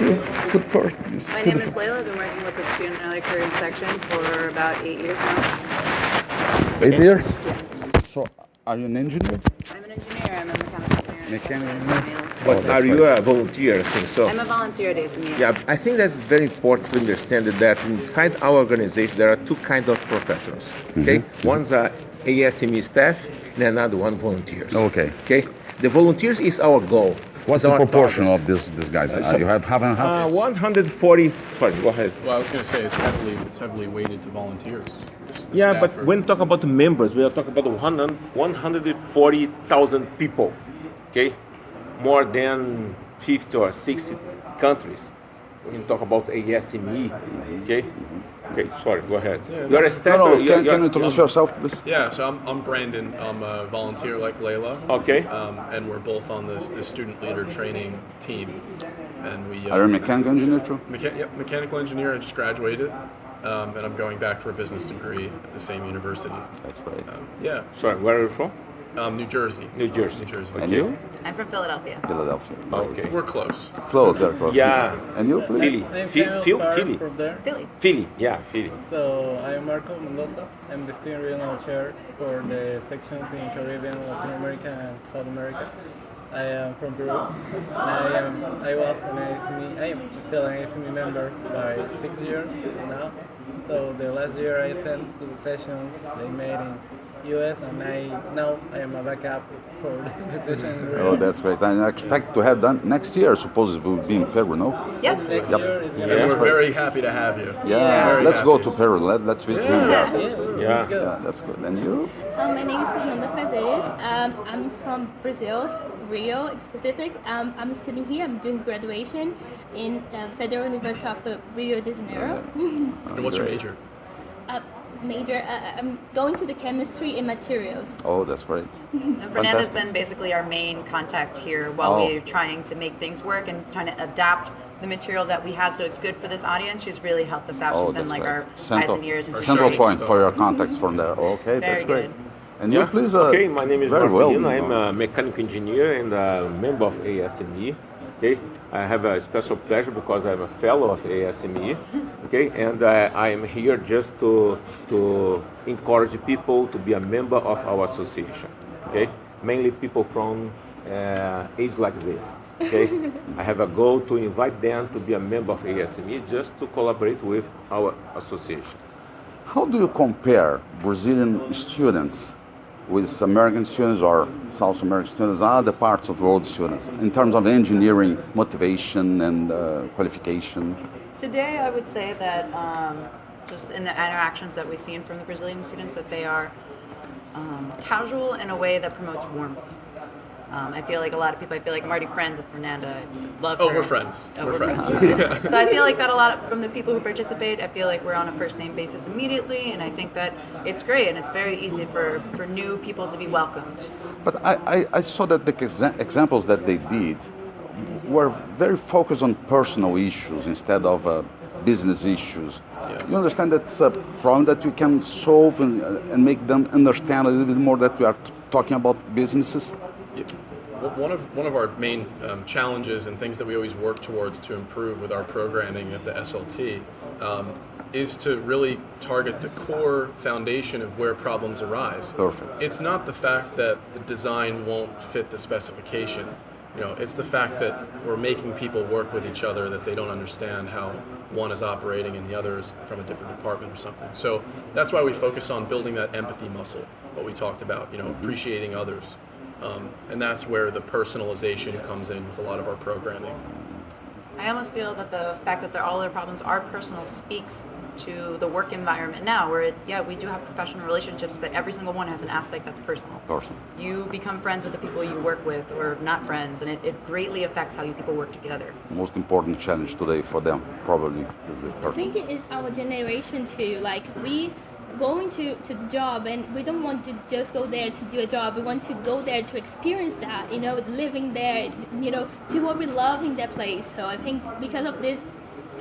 Good first. My name is Layla. I've been working with the Student Early Careers section for about 8 years now. 8 years? So, are you an engineer? I'm an engineer. I'm a mechanical engineer. But are you a volunteer? I think so. I'm a volunteer at ASME. Yeah, I think that's very important to understand that inside our organization there are two kinds of professionals. Okay, one's ASME staff and another one volunteers. Okay. Okay, the volunteers is our goal. What's the proportion of these guys? You have half and half? 140. Sorry, go ahead. Well, I was going to say it's heavily weighted to volunteers. The Yeah, staff but are- when we talk about the members, we are talking about 140,000 people. Okay, more than 50 or 60 countries. When you talk about ASME, okay. Okay, sorry, go ahead. You're a staff. Can you introduce yourself, please? Yeah, so I'm Brandon. I'm a volunteer like Layla. Okay. And we're both on the student leader training team. And we Are you a mechanical engineer too? mechanical engineer. I just graduated, and I'm going back for a business degree at the same university. That's right. Yeah, Sorry, where are you from? New Jersey. New Jersey. New Jersey. And you? I'm from Philadelphia. Philadelphia. Okay. We're close. Close, very close. Yeah. And you, please? Philly. I'm Philly. from there. Philly. Philly. Yeah, Philly. So I'm Marco Mendoza. I'm the student regional chair for the sections in Caribbean, Latin America, and South America. I am from Peru. I was an ASME. I am still an ASME member by 6 years now. So the last year I attended to the sessions they made in US, and now I am a backup for the session. Oh, that's great. And I expect to have done next year. I suppose it will be in Peru, no? Yep. Next Yep. year is And gonna we're be very happy to have you. Yeah, Very let's go happy. to Peru. Let's visit him. Yeah. Yeah. let's go. Yeah, that's good. And you? My name is Fernanda Prazeres. I'm from Brazil, Rio specific. I'm studying here. I'm doing graduation in Federal University of Rio de Janeiro. And what's your major? Major. I'm going to the chemistry and materials. Oh, that's great. And Fernanda's Fantastic. been basically our main contact here while Oh. we're trying to make things work and trying to adapt the material that we have so it's good for this audience. She's really helped us out. Oh, She's been that's like right. our eyes and ears. And she's Central great. point for your contacts from there. Okay, that's Very great. good. And you, Yeah. please? Okay, my name is very Marcelino. well. I'm a mechanical engineer and a member of ASME. Okay, I have a special pleasure because I'm a fellow of ASME. Okay, and I am here just to encourage people to be a member of our association. Okay, mainly people from age like this. Okay, I have a goal to invite them to be a member of ASME just to collaborate with our association. How do you compare Brazilian students with American students or South American students, other parts of the world students, in terms of engineering motivation and qualification? Today, I would say that just in the interactions that we've seen from the Brazilian students, that they are casual in a way that promotes warmth. I feel like a lot of people, I feel like I'm already friends with Fernanda. I love her. Oh, we're friends. Oh, We're friends. So I feel like that a lot from the people who participate, I feel like we're on a first name basis immediately, and I think that it's great and it's very easy for new people to be welcomed. But I saw that the examples that they did were very focused on personal issues instead of business issues. Yeah. You understand that's a problem that we can solve and make them understand a little bit more that we are talking about businesses? Yeah. Well, one of our main challenges and things that we always work towards to improve with our programming at the SLT is to really target the core foundation of where problems arise. Perfect. It's not the fact that the design won't fit the specification. It's the fact that we're making people work with each other, that they don't understand how one is operating and the other is from a different department or something. So that's why we focus on building that empathy muscle, what we talked about, appreciating others. And that's where the personalization comes in with a lot of our programming. I almost feel that the fact that all their problems are personal speaks to the work environment now, where we do have professional relationships, but every single one has an aspect that's personal. Personal. You become friends with the people you work with, or not friends, and it greatly affects how you people work together. Most important challenge today for them probably is the I personal. think it is our generation too. Like we going to job, and we don't want to just go there to do a job. We want to go there to experience that, living there, do what we love in that place. So I think because of this,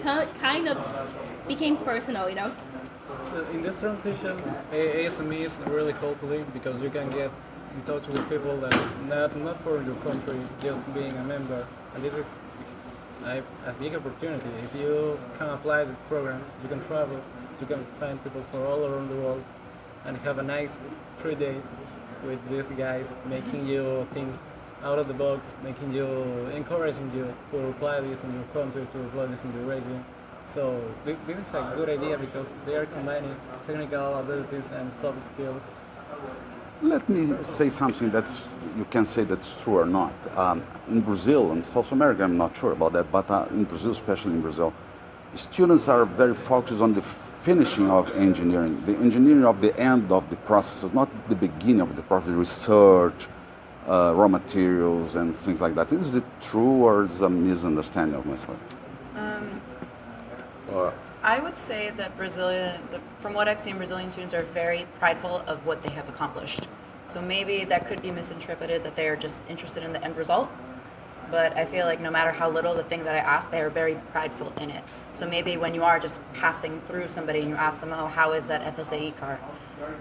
kind of became personal, In this transition, ASME is really helpful because you can get in touch with people that not for your country, just being a member. And this is a big opportunity. If you can apply these programs, you can travel, you can find people from all around the world, and have a nice 3 days with these guys, making you think out of the box, encouraging you to apply this in your country, to apply this in your region. So this is a good idea because they are combining technical abilities and soft skills. Let me say something that you can say that's true or not. In Brazil and South America, I'm not sure about that, but in Brazil, especially in Brazil, students are very focused on the finishing of engineering, the engineering of the end of the process, not the beginning of the process, research, raw materials, and things like that. Is it true or is it a misunderstanding of myself? I would say that from what I've seen, Brazilian students are very prideful of what they have accomplished. So maybe that could be misinterpreted that they are just interested in the end result. But I feel like no matter how little the thing that I asked, they are very prideful in it. So maybe when you are just passing through somebody and you ask them, oh, how is that FSAE car?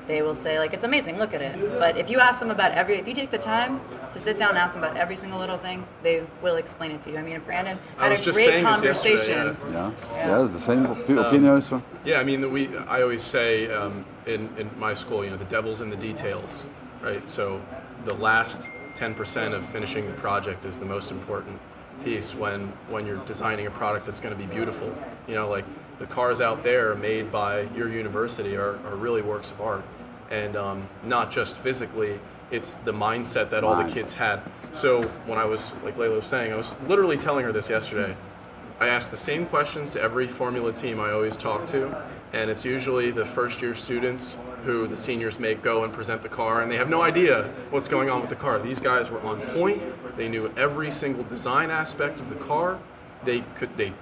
They will say, like, it's amazing, look at it. But if you ask them about if you take the time to sit down and ask them about every single little thing, they will explain it to you. I mean, Brandon had a great conversation. Yeah, it's the same opinion, sir. Yeah, I mean, I always say in my school, the devil's in the details, right? So the last 10% of finishing the project is the most important piece when you're designing a product that's going to be beautiful. Like the cars out there made by your university are really works of art, and not just physically. It's the mindset that all the kids had. So when I was, like Layla was saying, I was literally telling her this yesterday. I ask the same questions to every Formula team I always talk to, and it's usually the first year students who the seniors make go and present the car, and they have no idea what's going on with the car. These guys were on point. They knew every single design aspect of the car. They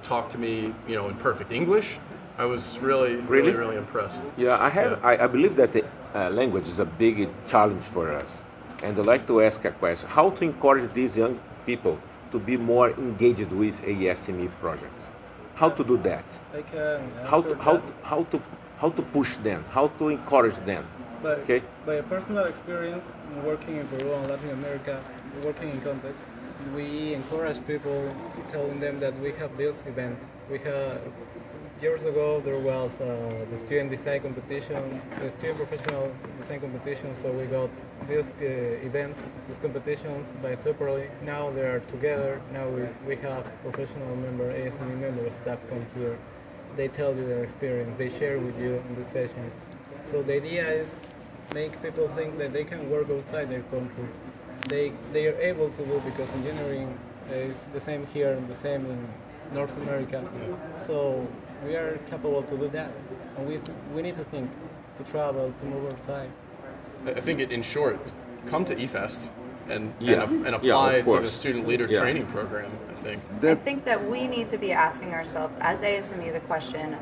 talked to me, in perfect English. I was really impressed. Yeah, I believe that the language is a big challenge for us, and I'd like to ask a question: how to encourage these young people to be more engaged with ASME projects? How to do that? I can How to push them? How to encourage them? By a personal experience, working in Peru and Latin America, working in context, we encourage people, telling them that we have these events. Years ago there was the student design competition, the student professional design competition, so we got these events, these competitions by separately. Now they are together. Now we have professional ASME member staff come here. They tell you their experience, they share with you in the sessions. So the idea is make people think that they can work outside their country. They are able to do, because engineering is the same here and the same in North America. So we are capable to do that, and we need to think, to travel, to move outside. I think in short, come to eFest and Yeah, apply of to the course. student leader Yeah. training program, I think. I think that we need to be asking ourselves, as ASME, the question,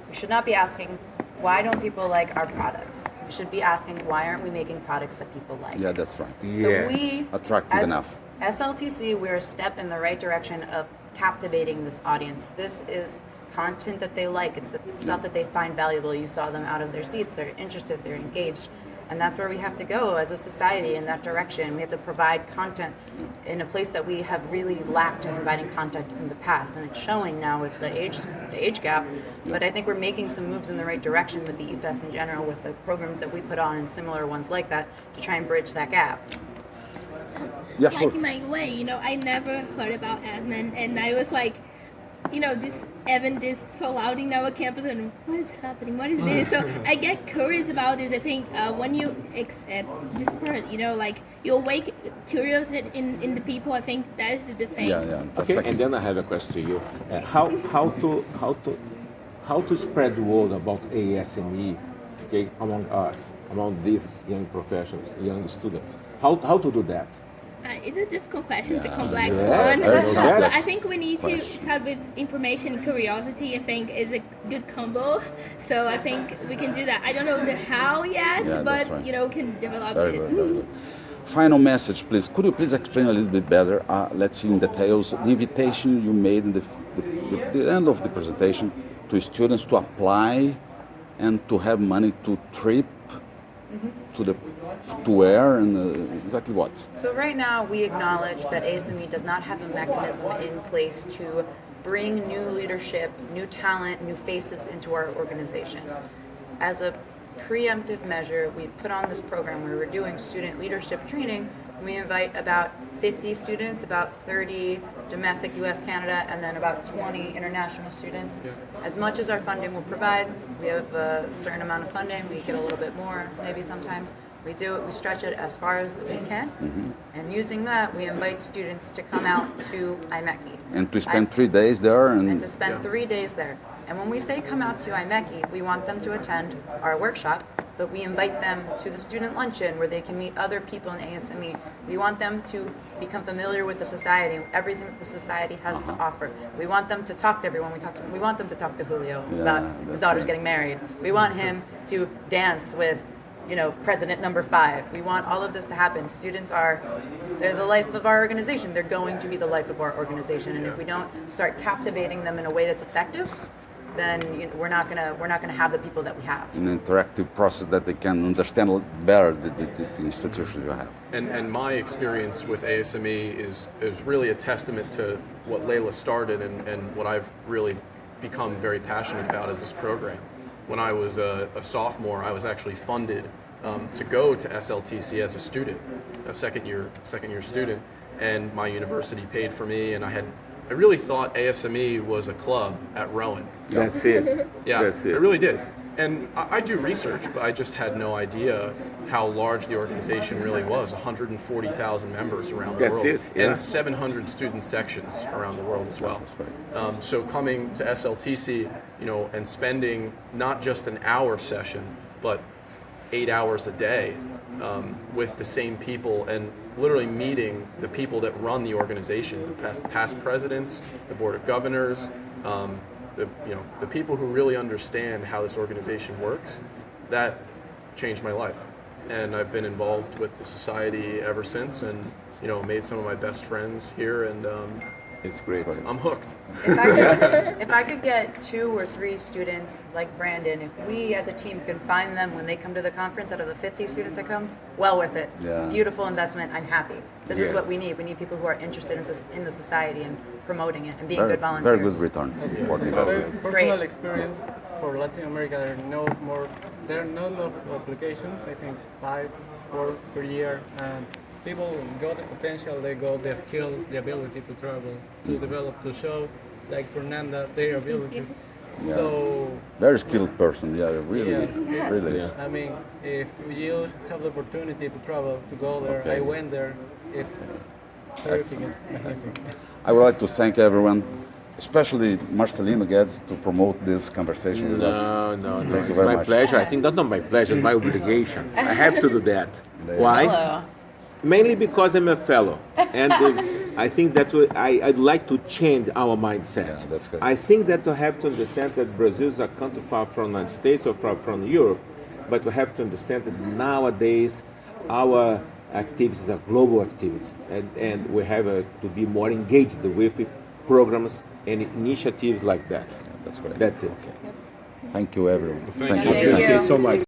we should not be asking, why don't people like our products? We should be asking, why aren't we making products that people like? Yeah, that's right. So Yes. we, Attractive as enough. SLTC, we're a step in the right direction of captivating this audience. This is content that they like. It's the stuff that they find valuable. You saw them out of their seats. They're interested. They're engaged. And that's where we have to go as a society, in that direction. We have to provide content in a place that we have really lacked in providing content in the past. And it's showing now with the age gap. But I think we're making some moves in the right direction with the eFest in general, with the programs that we put on and similar ones like that, to try and bridge that gap. Yeah, Like sure. in my way, I never heard about ASME, and I was like, this event is fallout in our campus, and what is happening? What is this? So I get curious about this. I think when you disperse, like you awake curiosity in the people. I think that is the thing. Yeah. That's Okay, and then I have a question to you. How to spread the word about ASME, okay, among us, among these young professionals, young students? How to do that? It's a difficult question. It's a complex yes, one. very But complex I think we need to question. start with information and curiosity. I think is a good combo. So I think we can do that. I don't know the how yet, Yeah, but that's right. we can develop Very this. good, very good. Final message, please. Could you please explain a little bit better, let's see in details, the invitation you made in the end of the presentation to students to apply and to have money to trip to where and exactly what? So right now we acknowledge that ASME does not have a mechanism in place to bring new leadership, new talent, new faces into our organization. As a preemptive measure, we've put on this program where we're doing student leadership training. We invite about 50 students, about 30 domestic US, Canada, and then about 20 international students. As much as our funding will provide, we have a certain amount of funding, we get a little bit more, maybe sometimes. We stretch it as far as we can, and using that, we invite students to come out to IMECI. And to spend 3 days there And to spend 3 days there. And when we say come out to IMECI, we want them to attend our workshop, but we invite them to the student luncheon where they can meet other people in ASME. We want them to become familiar with the society, everything that the society has to offer. We want them to talk to everyone. We want them to talk to Julio about his daughter's getting married. We want him to dance with, President number 5. We want all of this to happen. Students they're the life of our organization. They're going to be the life of our organization. And if we don't start captivating them in a way that's effective, then we're not gonna have the people that we have. An interactive process that they can understand better the institutions you have. And my experience with ASME is really a testament to what Layla started and what I've really become very passionate about is this program. When I was a sophomore, I was actually funded to go to SLTC as a student, a second year student, and my university paid for me, and I really thought ASME was a club at Rowan. That's it. Yeah, That's it. I really did. And I do research, but I just had no idea how large the organization really was. 140,000 members around the That's world, it, yeah. and 700 student sections around the world as well. So coming to SLTC, and spending not just an hour session, but 8 hours a day with the same people, and literally meeting the people that run the organization, the past presidents, the board of governors, the people who really understand how this organization works, that changed my life. And I've been involved with the society ever since, and made some of my best friends here, and It's great. I'm hooked. If I could get 2 or 3 students like Brandon, if we as a team can find them when they come to the conference out of the 50 students that come, well worth it. Yeah. Beautiful investment. I'm happy. This is what Yes. we need. We need people who are interested in the society and promoting it and being good volunteers. Very good return for the investment. Personal Great. experience for Latin America, there are not enough applications. I think 5, 4 per year, and people got the potential, they got the skills, the ability to travel, to develop, to show, like Fernanda, their abilities. Yeah. So, Very skilled person, really, Yes. really is. I mean, if you have the opportunity to travel, to go there, Okay. I went there, it's terrific, it's amazing. I would like to thank everyone, especially Marcelino Guedes, to promote this conversation with us. No. Thank you It's very my much. pleasure. I think that's not my pleasure, it's my obligation. I have to do that. Why? Hello. Mainly because I'm a fellow, and I think that I'd like to change our mindset. Yeah, that's good. I think that we have to understand that Brazil is a country far from the United States or from Europe, but we have to understand that nowadays our activities are global activities, and we have to be more engaged with programs and initiatives like that. That's great. That's it. Thank you, everyone. Thank you. Thank you so much.